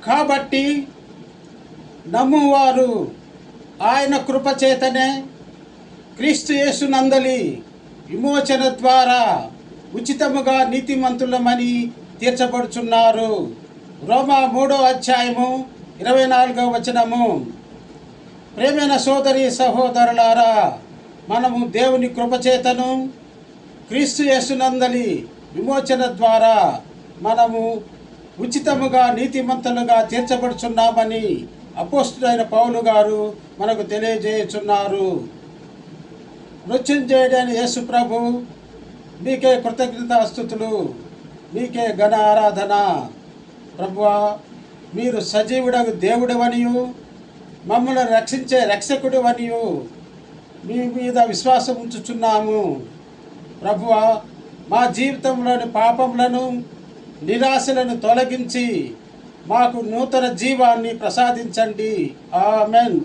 కాబట్టి నమ్మువారు ఆయన కృపచేతనే క్రీస్తు యేసునందలి విమోచన ద్వారా ఉచితముగా నీతిమంతులమని తీర్చబడుచున్నారు. రోమా 3వ అధ్యాయము 24వ వచనము. ప్రేమైన సోదరి సహోదరులారా, మనము దేవుని కృపచేతను క్రీస్తు యేసునందలి విమోచన ద్వారా మనము ఉచితముగా నీతిమంతులుగా తీర్చబడుచున్నామని అపోస్తులైన పౌలు గారు మనకు తెలియజేయుచున్నారు. మృత్యుంజయుడైన యేసు ప్రభు, మీకే కృతజ్ఞతాస్తుతులు, మీకే ఘన ఆరాధన. ప్రభువా, మీరు సజీవుడగు దేవుడవనియు మమ్మల్ని రక్షించే రక్షకుడివనియు మీ మీద విశ్వాసం ఉంచుచున్నాము. ప్రభువా, మా జీవితంలోని పాపములను నిరాశలను తొలగించి మాకు నూతన జీవాన్ని ప్రసాదించండి. ఆమెన్.